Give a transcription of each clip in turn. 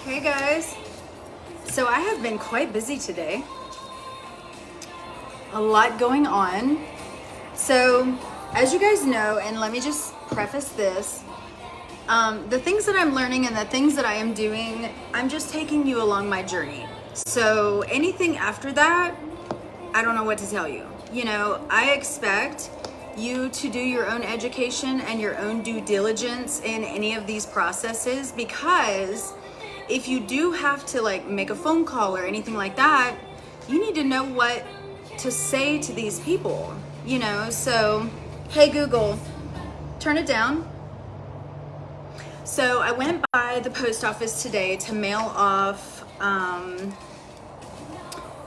Hey guys, so I have been quite busy today. A lot going on. So as you guys know, and let me just preface this, the things that I'm learning and the things that I am doing, I'm just taking you along my journey. So anything after that, I don't know what to tell you. You know, I expect you to do your own education and your own due diligence in any of these processes, because if you do have to like make a phone call or anything like that, you need to know what to say to these people, you know? So, hey Google, turn it down. So I went by the post office today to mail off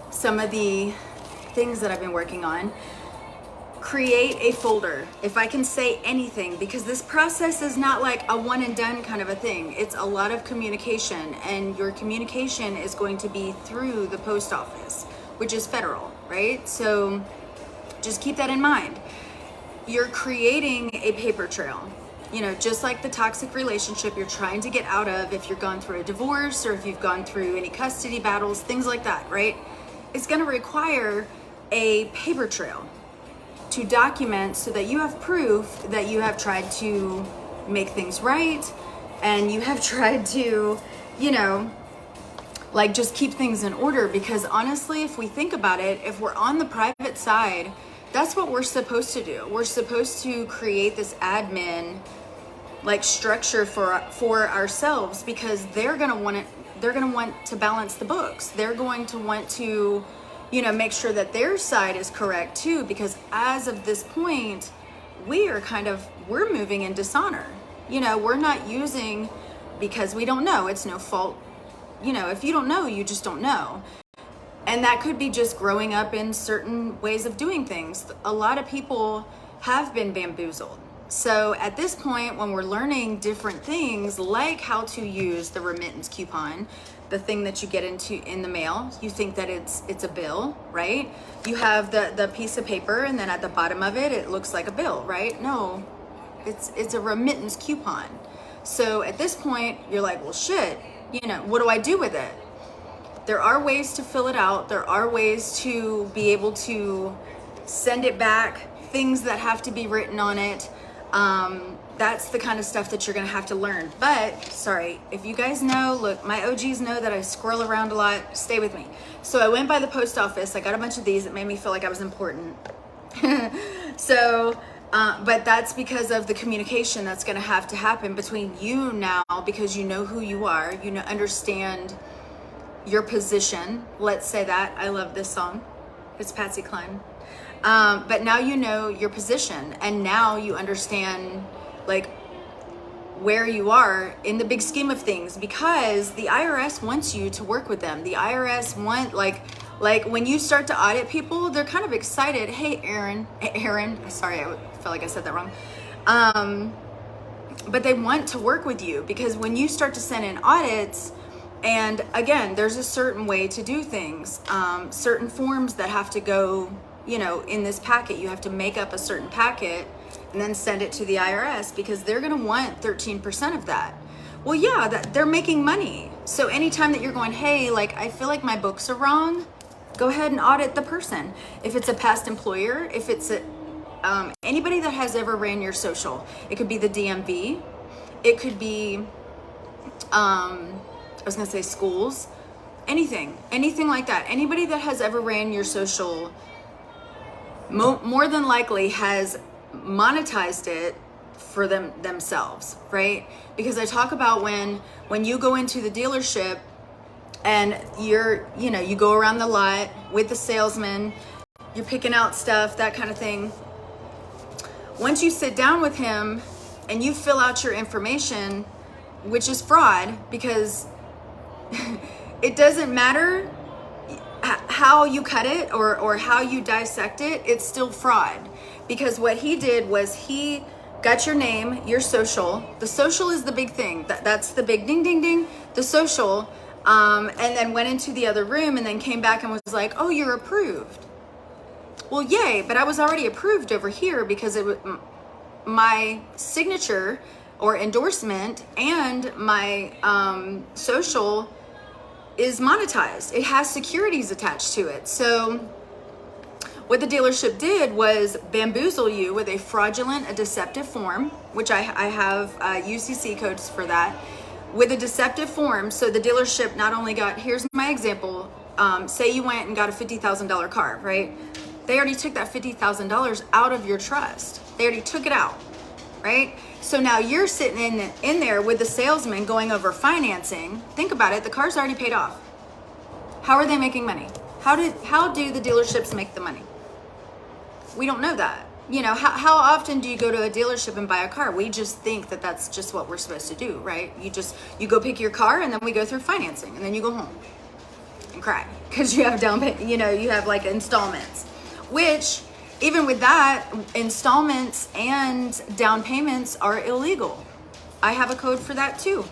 some of the things that I've been working on. Create a folder, if I can say anything, because this process is not like a one and done kind of a thing. It's a lot of communication, and your communication is going to be through the post office, which is federal, right? So just keep that in mind. You're creating a paper trail, you know, just like the toxic relationship you're trying to get out of, if you've gone through a divorce or if you've gone through any custody battles, things like that, right? It's going to require a paper trail to document so that you have proof that you have tried to make things right, and you have tried to, you know, like just keep things in order. Because honestly, if we think about it, if we're on the private side, that's what we're supposed to do. We're supposed to create this admin like structure for ourselves, because they're going to want to balance the books. They're going to want to, you know, make sure that their side is correct too, because as of this point, we're moving in dishonor. You know, we're not using, because we don't know. It's no fault. You know, if you don't know, you just don't know. And that could be just growing up in certain ways of doing things. A lot of people have been bamboozled. So at this point, when we're learning different things, like how to use the remittance coupon, the thing that you get in the mail, you think that it's a bill, right? You have the piece of paper, and then at the bottom of it, it looks like a bill, right? No, it's a remittance coupon. So at this point, you're like, well, shit, you know, what do I do with it? There are ways to fill it out. There are ways to be able to send it back, things that have to be written on it. That's the kind of stuff that you're gonna have to learn. But sorry, if you guys know, look, my OGs know that I squirrel around a lot. Stay with me. So I went by the post office. I got a bunch of these. It made me feel like I was important. So, but that's because of the communication that's gonna have to happen between you now, because you know who you are. You know, understand your position. Let's say that. I love this song. It's Patsy Cline. But now you know your position, and now you understand like where you are in the big scheme of things, because the IRS wants you to work with them. The IRS want like when you start to audit people, they're kind of excited. Hey, Aaron, sorry, I felt like I said that wrong. But they want to work with you, because when you start to send in audits, and again, there's a certain way to do things, certain forms that have to go, you know, in this packet. You have to make up a certain packet and then send it to the IRS, because they're going to want 13% of that. Well, yeah, they're making money. So anytime that you're going, hey, like, I feel like my books are wrong, go ahead and audit the person. If it's a past employer, if it's anybody that has ever ran your social, it could be the DMV, it could be, I was going to say schools, anything like that. Anybody that has ever ran your social more than likely has monetized it for themselves, right? Because I talk about when you go into the dealership and you go around the lot with the salesman, you're picking out stuff, that kind of thing. Once you sit down with him and you fill out your information, which is fraud, because it doesn't matter how you cut it or how you dissect it, it's still fraud. Because what he did was he got your name, your social. The social is the big thing. That's the big ding, ding, ding, the social. And then went into the other room and then came back and was like, oh, you're approved. Well, yay, but I was already approved over here, because my signature or endorsement, and my social is monetized. It has securities attached to it. So what the dealership did was bamboozle you with a fraudulent, a deceptive form, which I have UCC codes for that, with a deceptive form. So the dealership not only got, here's my example, say you went and got a $50,000 car, right? They already took that $50,000 out of your trust. They already took it out, right? So now you're sitting in there with the salesman going over financing. Think about it, the car's already paid off. How are they making money? How do the dealerships make the money? We don't know that. You know, how often do you go to a dealership and buy a car? We just think that that's just what we're supposed to do, right? You go pick your car, and then we go through financing, and then you go home and cry because you have down payment, you know, you have like installments, which even with that, installments and down payments are illegal. I have a code for that too.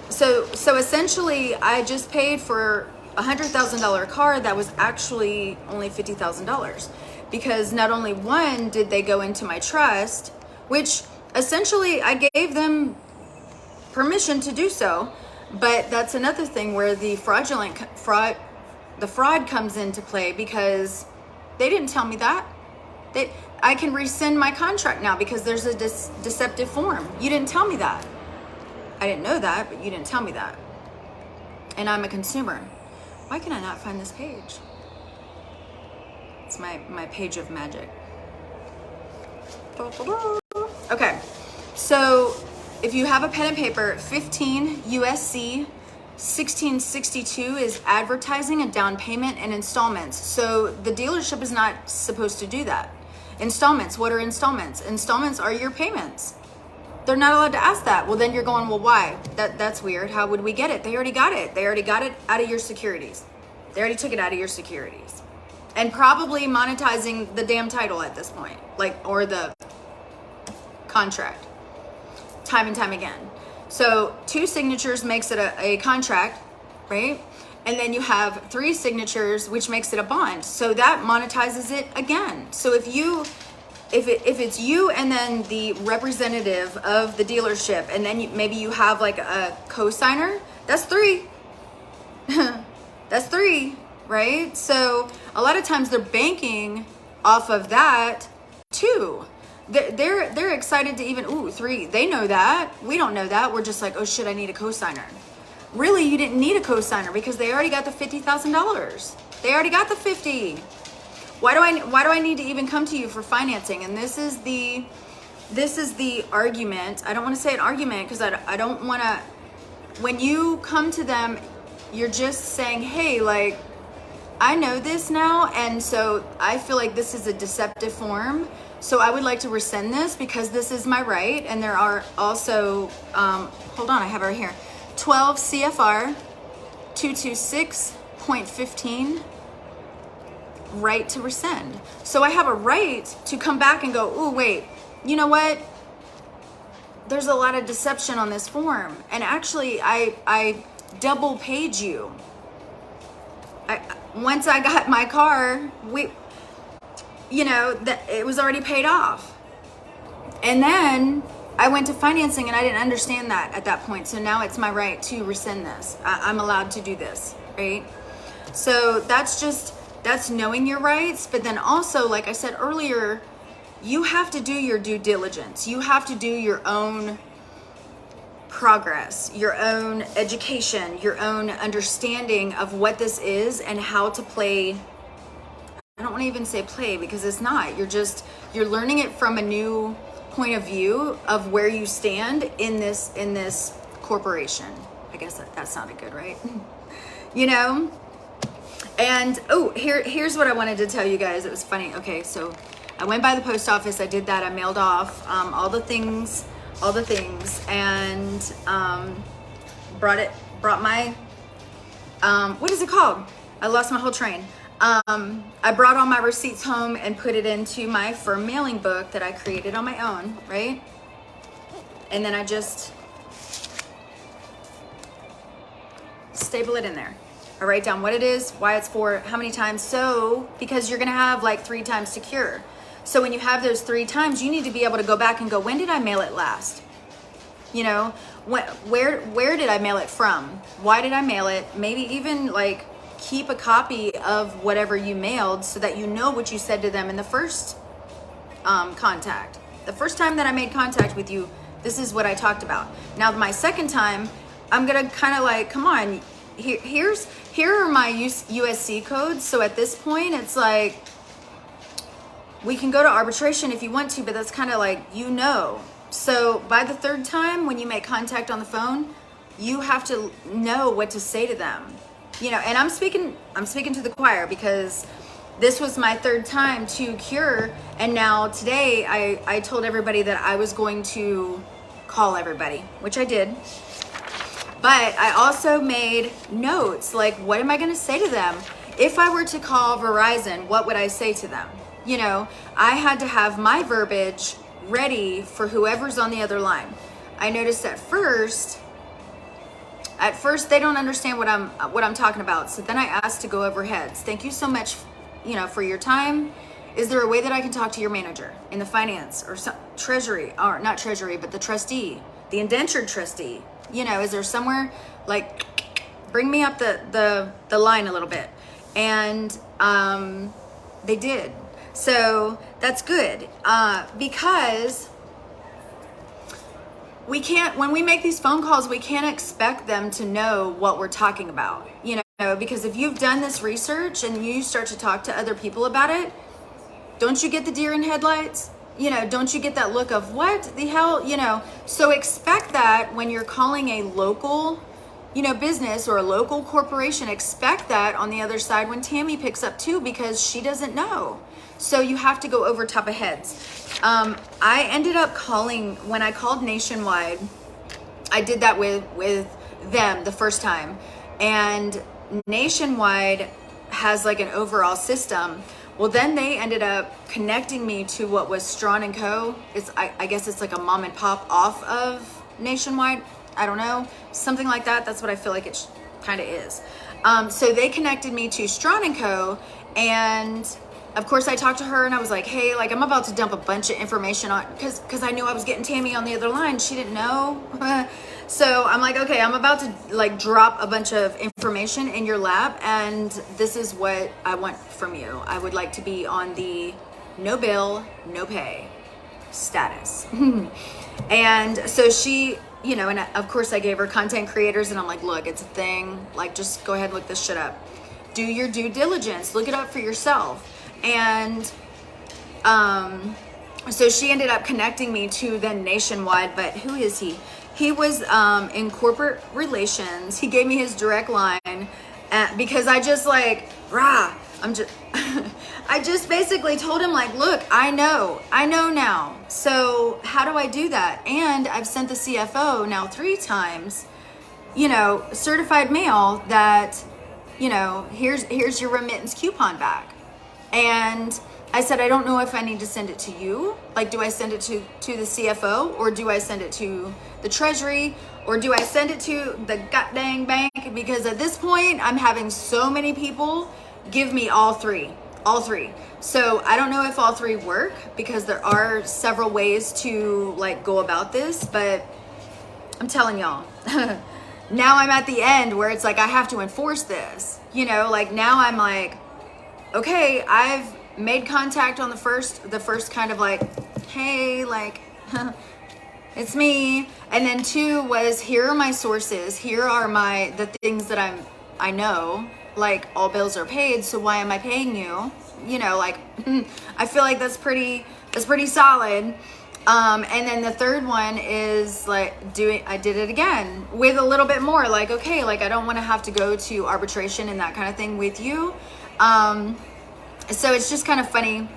So essentially I just paid for $100,000 car that was actually only $50,000, because not only one did they go into my trust, which essentially I gave them permission to do so, but that's another thing where the fraud comes into play, because they didn't tell me that. I can rescind my contract now because there's a deceptive form. You didn't tell me that. I didn't know that, but you didn't tell me that. And I'm a consumer. Why can I not find this page? It's my page of magic. Okay, so if you have a pen and paper, 15 USC 1662 is advertising a down payment and installments. So the dealership is not supposed to do that. Installments, what are installments? Installments are your payments. They're not allowed to ask that. Well, then you're going, well, why? That's weird. How would we get it? They already got it. They already got it out of your securities. They already took it out of your securities. And probably monetizing the damn title at this point, or the contract, time and time again. So 2 signatures makes it a contract, right? And then you have 3 signatures, which makes it a bond. So that monetizes it again. So if it's you and then the representative of the dealership, and then maybe you have like a co-signer, that's 3. That's 3, right? So a lot of times they're banking off of that too. They're excited to even, 3, they know that. We don't know that. We're just like, oh shit, I need a co-signer. Really, you didn't need a co-signer because they already got the $50,000. They already got the 50. Why do I need to even come to you for financing? And this is the argument. I don't want to say an argument because I don't want to, when you come to them, you're just saying, hey, like, I know this now, and so I feel like this is a deceptive form. So I would like to rescind this because this is my right. And there are also, hold on, I have it right here. 12 CFR 226.15, right to rescind. So I have a right to come back and go, oh, wait, you know what? There's a lot of deception on this form. And actually, I double paid you. Once I got my car, it was already paid off. And then I went to financing and I didn't understand that at that point. So now it's my right to rescind this. I'm allowed to do this, right? So that's knowing your rights. But then also, like I said earlier, you have to do your due diligence. You have to do your own progress, your own education, your own understanding of what this is and how to play. I don't want to even say play because it's not. You're learning it from a new point of view of where you stand in this corporation. I guess that sounded good, right? And here's what I wanted to tell you guys. It was funny. Okay, so I went by the post office. I did that. I mailed off all the things, and brought my what is it called? I lost my whole train. I brought all my receipts home and put it into my firm mailing book that I created on my own, right? And then I just staple it in there. I write down what it is, why it's for, how many times. So, because you're gonna have like 3 times to cure. So when you have those 3 times, you need to be able to go back and go, when did I mail it last? You know, where did I mail it from? Why did I mail it? Maybe even like keep a copy of whatever you mailed so that you know what you said to them in the first contact. The first time that I made contact with you, this is what I talked about. Now my second time, I'm gonna kind of like, come on, here are my USC codes. So at this point, it's like, we can go to arbitration if you want to, but that's kind of like, you know. So by the 3rd time, when you make contact on the phone, you have to know what to say to them. You know, and I'm speaking to the choir, because this was my 3rd time to cure. And now today I told everybody that I was going to call everybody, which I did. But I also made notes, like, what am I going to say to them? If I were to call Verizon, what would I say to them? You know, I had to have my verbiage ready for whoever's on the other line. I noticed at first they don't understand what I'm talking about. So then I asked to go over heads. Thank you so much, you know, for your time. Is there a way that I can talk to your manager in the finance or treasury, or not treasury, but the trustee, the indentured trustee? You know, is there somewhere, like, bring me up the line a little bit? And they did. So that's good, because we can't, when we make these phone calls, we can't expect them to know what we're talking about, you know, because if you've done this research and you start to talk to other people about it, don't you get the deer in headlights? You know, don't you get that look of what the hell, you know? So expect that when you're calling a local, you know, business or a local corporation, expect that on the other side when Tammy picks up too, because she doesn't know. So you have to go over top of heads. I ended up calling, when I called Nationwide, I did that with them the first time. And Nationwide has like an overall system. Well, then they ended up connecting me to what was Strawn & Co. I guess it's like a mom and pop off of Nationwide. I don't know, something like that. That's what I feel like it kind of is. So they connected me to Strawn & Co. And of course I talked to her and I was like, hey, like, I'm about to dump a bunch of information on, because I knew I was getting Tammy on the other line. She didn't know. So I'm like, okay, I'm about to like drop a bunch of information in your lap, and this is what I want from you. I would like to be on the no bill, no pay status. And so she, you know, and of course I gave her content creators, and I'm like, look, it's a thing. Like, just go ahead and look this shit up. Do your due diligence. Look it up for yourself. And so she ended up connecting me to then Nationwide. But who is he? He was in corporate relations. He gave me his direct line because I just like, I just basically told him like, look, I know now. So how do I do that? And I've sent the CFO now 3 times, you know, certified mail that, you know, here's your remittance coupon back. And I said, I don't know if I need to send it to you. Like, do I send it to the CFO, or do I send it to the treasury, or do I send it to the goddamn bank? Because at this point, I'm having so many people give me all three. So I don't know if all 3 work, because there are several ways to like go about this, but I'm telling y'all, now I'm at the end where it's like, I have to enforce this, you know, like now I'm like, okay, I've made contact on the first kind of like, hey, like, it's me. And then 2 was, here are my sources. Here are the things that I know, like all bills are paid. So why am I paying you? You know, like, I feel like that's pretty solid. And then the 3rd one is like I did it again with a little bit more like, okay, like I don't want to have to go to arbitration and that kind of thing with you. So it's just kind of funny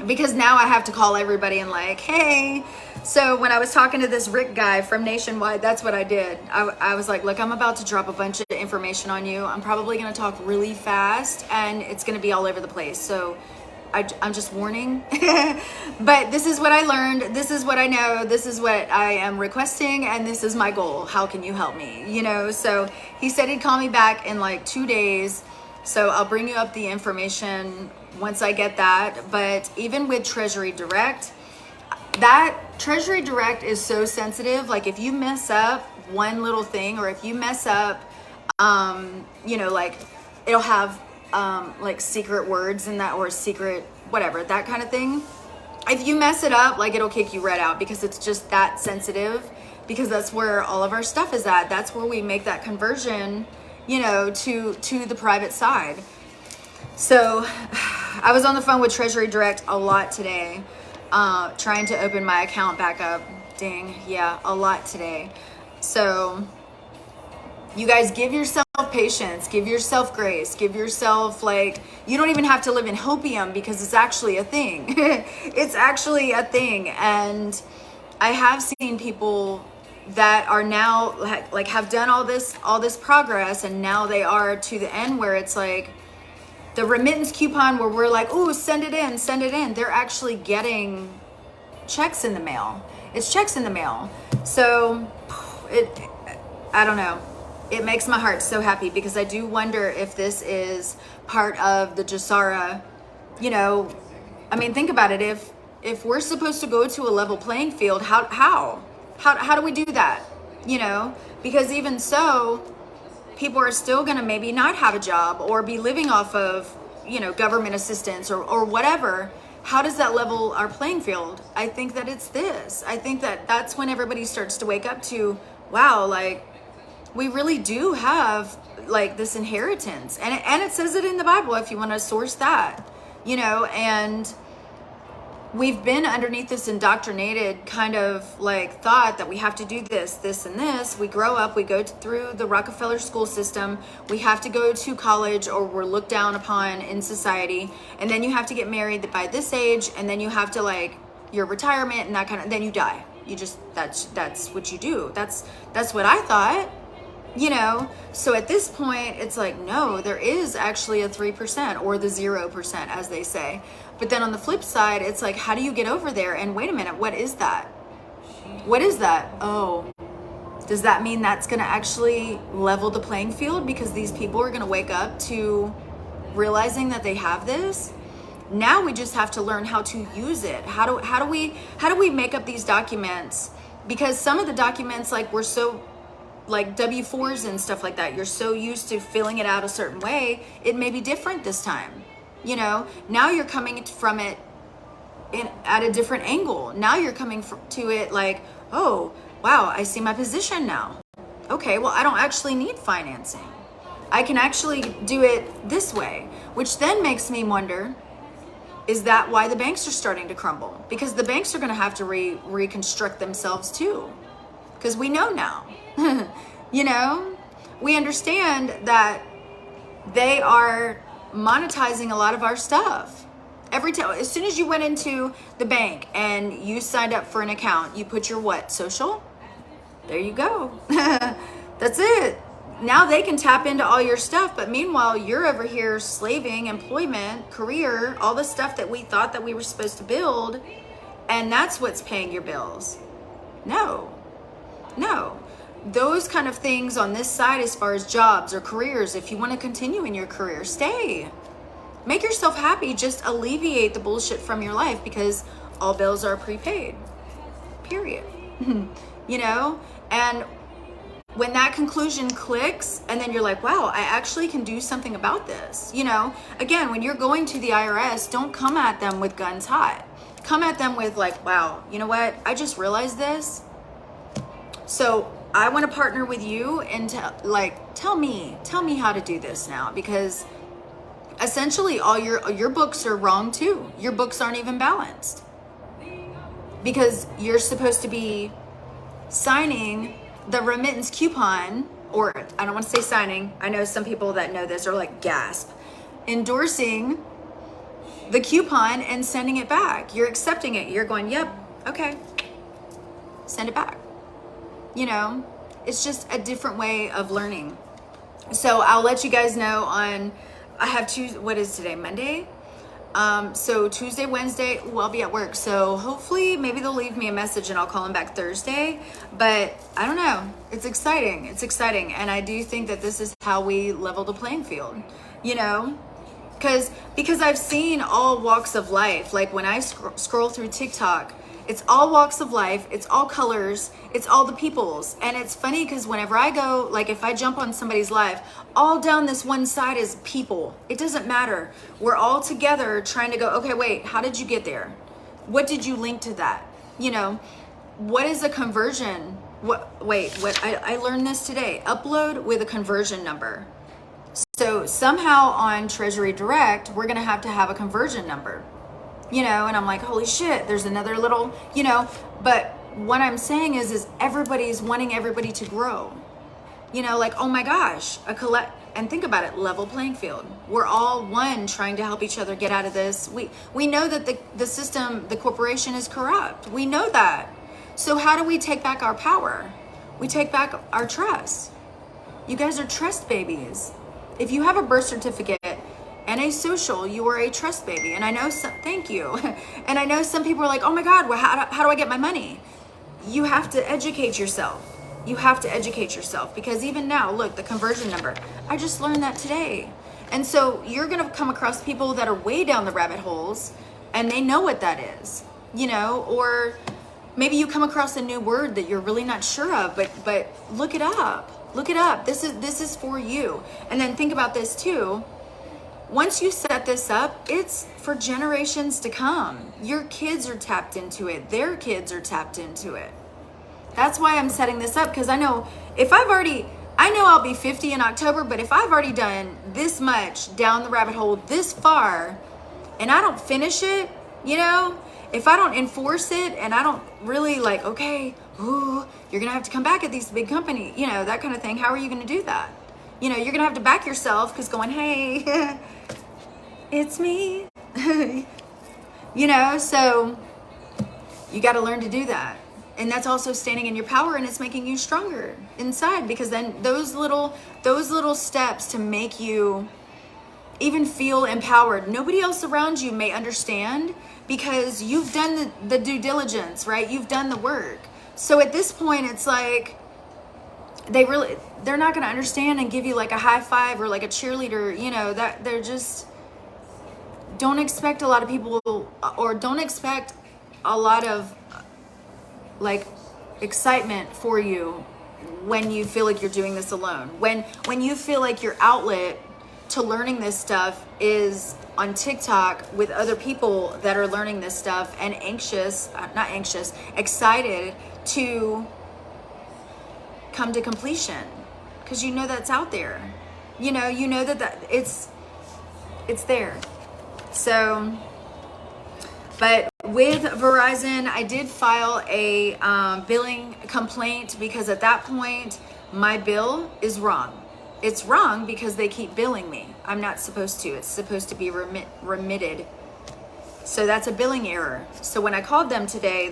because now I have to call everybody and like, hey. So when I was talking to this Rick guy from Nationwide, that's what I did. I was like, look, I'm about to drop a bunch of information on you. I'm probably going to talk really fast and it's going to be all over the place. So I'm just warning. But this is what I learned. This is what I know. This is what I am requesting. And this is my goal. How can you help me? You know, so he said he'd call me back in like 2 days. So I'll bring you up the information once I get that. But even with Treasury Direct, that Treasury Direct is so sensitive. Like if you mess up one little thing, or if you mess up, you know, like it'll have like secret words in that, or secret whatever, that kind of thing. If you mess it up, like it'll kick you right out, because it's just that sensitive, because that's where all of our stuff is at. That's where we make that conversion, you know, to the private side. So I was on the phone with Treasury Direct a lot today, trying to open my account back up. Dang, yeah, a lot today. So you guys, give yourself patience, give yourself grace, give yourself, like, you don't even have to live in hopium, because it's actually a thing. It's actually a thing. And I have seen people that are now like have done all this progress, and now they are to the end where it's like the remittance coupon where we're like, ooh, send it in. They're actually getting checks in the mail. It's checks in the mail. So I don't know. It makes my heart so happy, because I do wonder if this is part of the Nesara, you know, I mean, think about it. If we're supposed to go to a level playing field, how do we do that? You know, because even so, people are still going to maybe not have a job, or be living off of, you know, government assistance or whatever. How does that level our playing field? I think that it's this. I think that that's when everybody starts to wake up to, wow, like, we really do have like this inheritance, and it says it in the Bible if you want to source that, you know. And we've been underneath this indoctrinated kind of like thought that we have to do this and this. We grow up, we go through the Rockefeller school system, we have to go to college, or we're looked down upon in society, and then you have to get married by this age, and then you have to, like, your retirement and that kind of, then you die. You just, that's what you do. That's what I thought. You know, so at this point, it's like, no, there is actually a 3%, or the 0%, as they say. But then on the flip side, it's like, how do you get over there? And wait a minute, what is that? What is that? Oh, does that mean that's going to actually level the playing field, because these people are going to wake up to realizing that they have this? Now we just have to learn how to use it. How do we make up these documents? Because some of the documents, like, we're so, like W-4s and stuff like that, you're so used to filling it out a certain way, it may be different this time. You know, now you're coming from it at a different angle. Now you're coming to it like, oh, wow, I see my position now. Okay, well, I don't actually need financing. I can actually do it this way, which then makes me wonder, is that why the banks are starting to crumble? Because the banks are going to have to reconstruct themselves too. Because we know now. You know, we understand that they are monetizing a lot of our stuff. Every time, as soon as you went into the bank and you signed up for an account, you put your what? Social? There you go. That's it. Now they can tap into all your stuff, but meanwhile, you're over here slaving, employment, career, all the stuff that we thought that we were supposed to build, and that's what's paying your bills. No. Those kind of things on this side, as far as jobs or careers, if you want to continue in your career, stay. Make yourself happy. Just alleviate the bullshit from your life, because all bills are prepaid. Period. You know? And when that conclusion clicks, and then you're like, wow, I actually can do something about this. You know? Again, when you're going to the IRS, don't come at them with guns hot. Come at them with like, wow, you know what? I just realized this. So I want to partner with you and tell me how to do this now, because essentially all your books are wrong too. Your books aren't even balanced, because you're supposed to be signing the remittance coupon, or I don't want to say signing. I know some people that know this are like, gasp, endorsing the coupon and sending it back. You're accepting it. You're going, yep, okay, send it back. You know, it's just a different way of learning. So I'll let you guys know I have what is today, Monday? So Tuesday, Wednesday, I'll be at work. So hopefully maybe they'll leave me a message and I'll call them back Thursday. But I don't know. It's exciting. It's exciting. And I do think that this is how we level the playing field. You know, Because I've seen all walks of life. Like when I scroll through TikTok, it's all walks of life, it's all colors, it's all the peoples. And it's funny because whenever I go, like if I jump on somebody's live, all down this one side is people. It doesn't matter. We're all together trying to go, okay, wait, how did you get there? What did you link to that? You know, what is a conversion? I learned this today. Upload with a conversion number. So somehow on Treasury Direct, we're going to have a conversion number, you know, and I'm like, holy shit, there's another little, you know, but what I'm saying is everybody's wanting everybody to grow, you know, like, oh my gosh, and think about it, level playing field. We're all one trying to help each other get out of this. We know that the system, the corporation is corrupt. We know that. So how do we take back our power? We take back our trust. You guys are trust babies. If you have a birth certificate and a social, you are a trust baby. And I know thank you. And I know some people are like, oh my God, well, how do I get my money? You have to educate yourself. You have to educate yourself, because even now, look, the conversion number, I just learned that today. And so you're going to come across people that are way down the rabbit holes and they know what that is, you know, or maybe you come across a new word that you're really not sure of, but look it up. Look it up. This is for you. And then think about this too. Once you set this up, it's for generations to come. Your kids are tapped into it. Their kids are tapped into it. That's why I'm setting this up, because I know I'll be 50 in October, but if I've already done this much down the rabbit hole this far and I don't finish it, you know, if I don't enforce it and I don't really like, okay, ooh, you're going to have to come back at these big company, you know, that kind of thing. How are you going to do that? You know, you're going to have to back yourself, because going, hey, it's me, you know, so you got to learn to do that. And that's also standing in your power, and it's making you stronger inside, because then those little steps to make you even feel empowered. Nobody else around you may understand, because you've done the due diligence, right? You've done the work. So at this point, it's like they're not going to understand and give you like a high five or like a cheerleader, you know, that they're just, don't expect a lot of people, or don't expect a lot of like excitement for you when you feel like you're doing this alone. When you feel like your outlet to learning this stuff is on TikTok with other people that are learning this stuff and excited to come to completion, because you know that's out there. You know that it's there. So, but with Verizon, I did file a billing complaint, because at that point, my bill is wrong. It's wrong because they keep billing me. I'm not supposed to. It's supposed to be remitted. So that's a billing error. So when I called them today,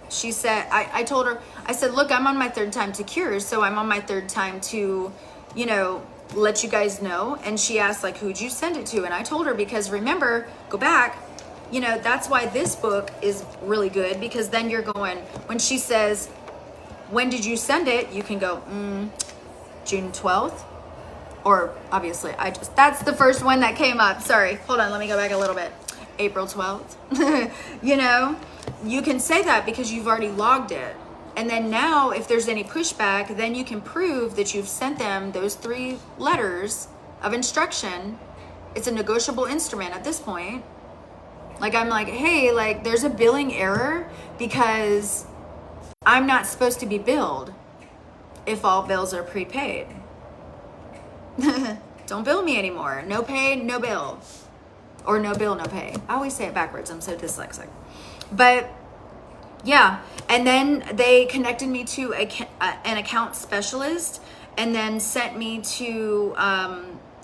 she said, I told her, I said, look, I'm on my third time to cure. So I'm on my third time to, you know, let you guys know. And she asked, like, who'd you send it to? And I told her, because remember, go back, you know, that's why this book is really good, because then you're going, when she says, when did you send it? You can go, June 12th. Or obviously, that's the first one that came up. Sorry, hold on, let me go back a little bit. April 12th. You know, you can say that because you've already logged it. And then now, if there's any pushback, then you can prove that you've sent them those 3 letters of instruction. It's a negotiable instrument at this point. Like, I'm like, hey, like, there's a billing error because I'm not supposed to be billed if all bills are prepaid. Don't bill me anymore. No pay, no bill. Or no bill, no pay. I always say it backwards. I'm so dyslexic. But yeah, and then they connected me to an account specialist, and then sent me to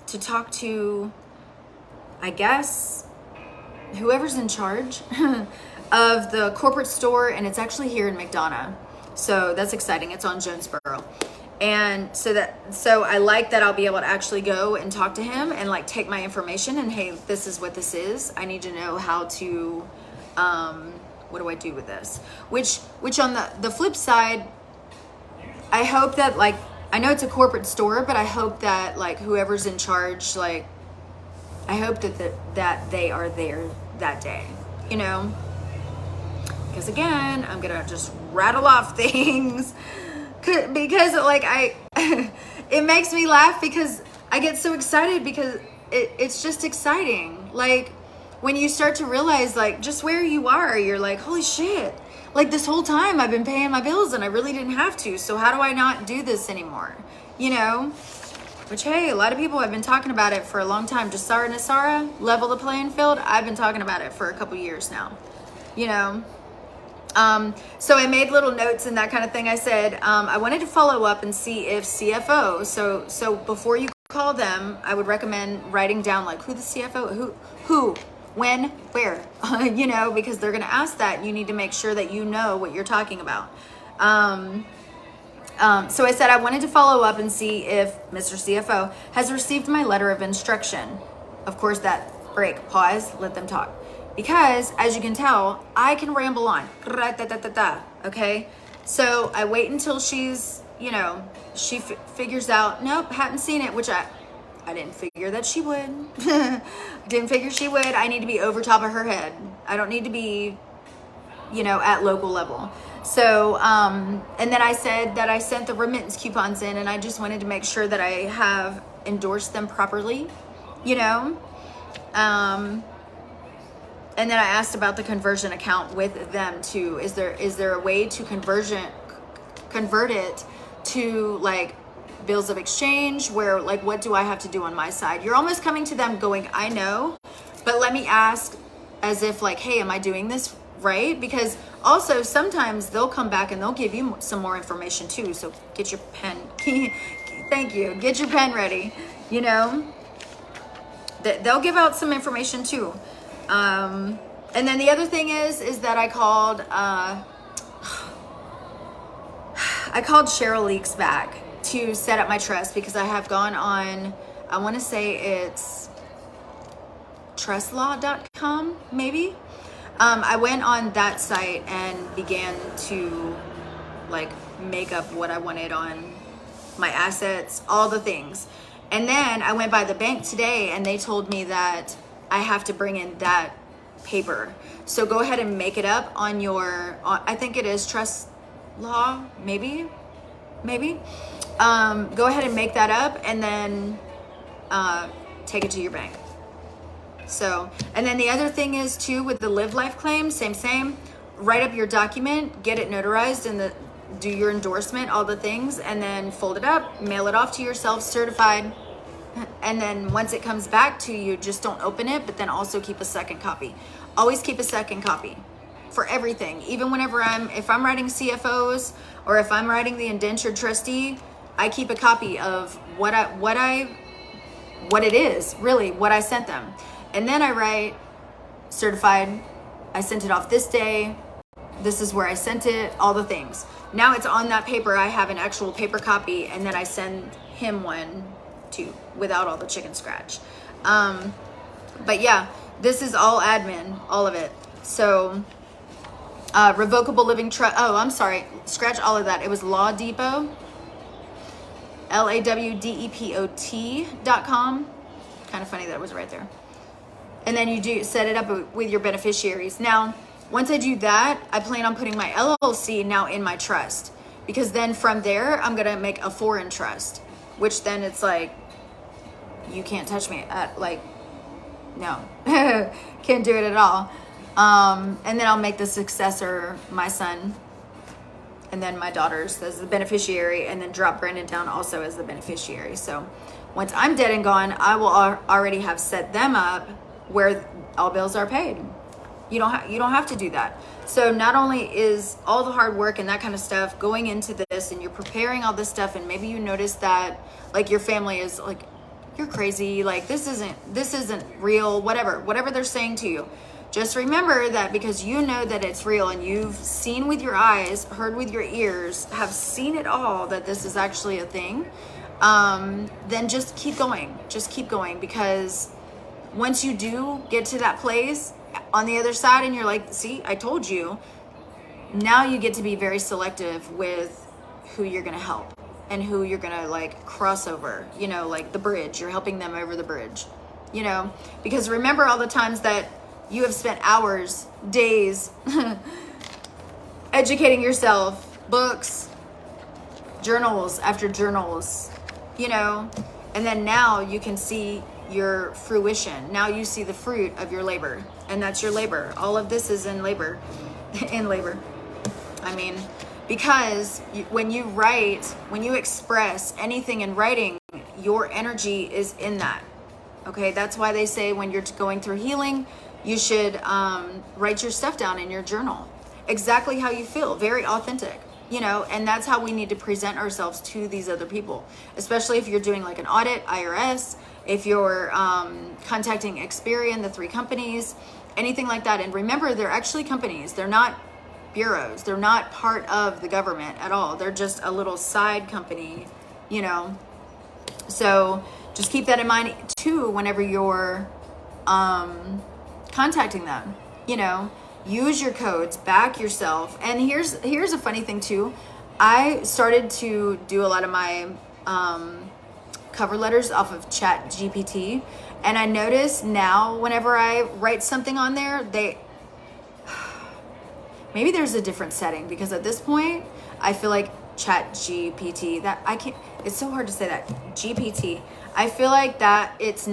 talk to, I guess, whoever's in charge of the corporate store, and it's actually here in McDonough. So that's exciting. It's on Jonesboro. And so I like that I'll be able to actually go and talk to him and like take my information and, hey, this is what this is. I need to know how to, what do I do with this? Which on the flip side, I hope that, like, I know it's a corporate store, but I hope that like whoever's in charge, like, I hope that they are there that day, you know? Because again, I'm gonna just rattle off things because like it makes me laugh because I get so excited because it's just exciting. Like when you start to realize like just where you are, you're like, holy shit. Like this whole time I've been paying my bills and I really didn't have to. So how do I not do this anymore? You know? Which, hey, a lot of people have been talking about it for a long time. Nesara, level the playing field. I've been talking about it for a couple years now, you know? So I made little notes and that kind of thing. I said, I wanted to follow up and see if CFO, so before you call them, I would recommend writing down like who the CFO, who, when, where, you know, because they're going to ask that. You need to make sure that you know what you're talking about. So I said I wanted to follow up and see if Mr. CFO has received my letter of instruction. Of course, that break, pause, let them talk. Because as you can tell, I can ramble on. Okay? So I wait until she's, you know, she figures out, nope, hadn't seen it, which I didn't figure that she would. Didn't figure she would. I need to be over top of her head. I don't need to be, you know, at local level. So, and then I said that I sent the remittance coupons in and I just wanted to make sure that I have endorsed them properly, you know? And then I asked about the conversion account with them too. Is there a way to convert it to like bills of exchange where like, what do I have to do on my side? You're almost coming to them going, I know, but let me ask as if like, hey, am I doing this right? Because also sometimes they'll come back and they'll give you some more information too. So get your pen. Thank you. Get your pen ready. You know, they'll give out some information too. And then the other thing is that I called Cheryl Leaks back to set up my trust because I have gone on, I want to say it's trustlaw.com maybe. I went on that site and began to like make up what I wanted on my assets, all the things. And then I went by the bank today and they told me that I have to bring in that paper. So go ahead and make it up on your, I think it is trust law, maybe. Go ahead and make that up and then take it to your bank. So, and then the other thing is too, with the live life claim, same, write up your document, get it notarized and do your endorsement, all the things, and then fold it up, mail it off to yourself, certified. And then once it comes back to you, just don't open it, but then also keep a second copy. Always keep a second copy for everything. Even whenever if I'm writing CFOs or if I'm writing the indentured trustee, I keep a copy of what it is, really, what I sent them. And then I write certified, I sent it off this day, this is where I sent it, all the things. Now it's on that paper, I have an actual paper copy, and then I send him one too, without all the chicken scratch. But yeah, this is all admin, all of it. So revocable living trust, oh, I'm sorry, scratch all of that. It was Law Depot, LAWDEPOT.com. Kind of funny that it was right there. And then you do set it up with your beneficiaries. Now, once I do that, I plan on putting my LLC now in my trust, because then from there, I'm gonna make a foreign trust, which then it's like, you can't touch me. Like, no, can't do it at all. And then I'll make the successor my son, and then my daughters as the beneficiary, and then drop Brandon down also as the beneficiary. So once I'm dead and gone, I will already have set them up where all bills are paid. You don't have to do that. So not only is all the hard work and that kind of stuff going into this, and you're preparing all this stuff, and maybe you notice that like your family is like, you're crazy, like this isn't real, whatever they're saying to you. Just remember that because you know that it's real and you've seen with your eyes, heard with your ears, have seen it all, that this is actually a thing, then just keep going, because once you do get to that place on the other side and you're like, see, I told you, now you get to be very selective with who you're going to help and who you're going to like cross over, you know, like the bridge, you're helping them over the bridge. you know, because remember all the times that you have spent hours, days, educating yourself, books, journals after journals, you know, and then now you can see your fruition. Now you see the fruit of your labor, and that's your labor. All of this is in labor, in labor. I mean, because when you write, when you express anything in writing, your energy is in that. Okay, that's why they say when you're going through healing, you should write your stuff down in your journal. Exactly how you feel, very authentic, you know, and that's how we need to present ourselves to these other people, especially if you're doing like an audit, IRS, if you're contacting Experian, the 3 companies, anything like that. And remember, they're actually companies. They're not bureaus. They're not part of the government at all. They're just a little side company, you know. So just keep that in mind too whenever you're contacting them, you know. Use your codes, back yourself. And here's a funny thing too. I started to do a lot of my cover letters off of Chat GPT, and I notice now whenever I write something on there, maybe there's a different setting, because at this point I feel like Chat GPT, that I can't, it's so hard to say that, GPT, I feel like that it's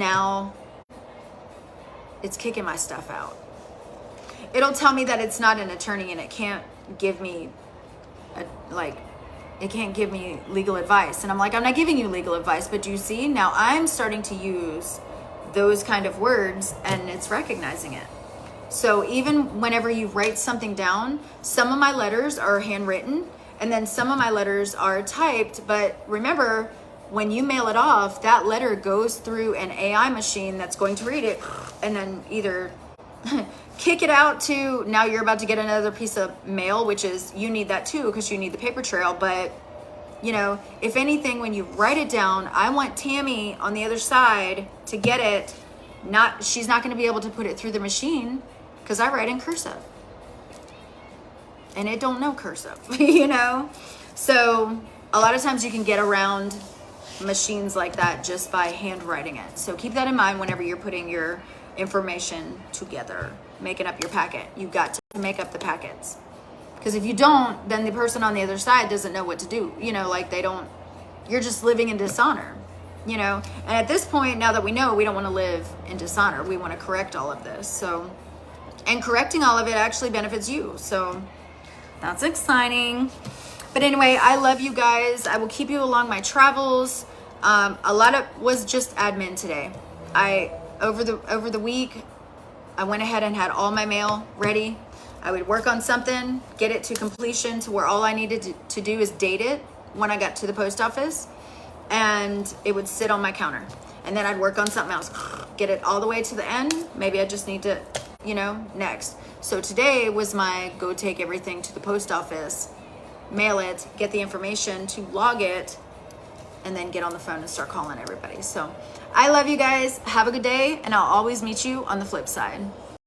kicking my stuff out. It'll tell me that it's not an attorney and it can't give me it can't give me legal advice. And I'm like, I'm not giving you legal advice, but do you see? Now I'm starting to use those kind of words and it's recognizing it. So even whenever you write something down, some of my letters are handwritten and then some of my letters are typed. But remember, when you mail it off, that letter goes through an AI machine that's going to read it and then either kick it out to, now you're about to get another piece of mail, which is, you need that too because you need the paper trail. But you know, if anything, when you write it down, I want Tammy on the other side to get it. She's not going to be able to put it through the machine because I write in cursive and it don't know cursive, you know. So a lot of times you can get around machines like that just by handwriting it. So keep that in mind whenever you're putting your information together, making up your packet. You've got to make up the packets, because if you don't, then the person on the other side doesn't know what to do, you know, like you're just living in dishonor, you know. And at this point, now that we know, we don't want to live in dishonor. We want to correct all of this. So, and correcting all of it actually benefits you, so that's exciting. But anyway, I love you guys. I will keep you along my travels. A lot of was just admin today. Over the week, I went ahead and had all my mail ready. I would work on something, get it to completion to where all I needed to do is date it when I got to the post office, and it would sit on my counter. And then I'd work on something else, get it all the way to the end. Maybe I just need to, you know, next. So today was my go take everything to the post office, mail it, get the information to log it, and then get on the phone and start calling everybody. So I love you guys. Have a good day, and I'll always meet you on the flip side.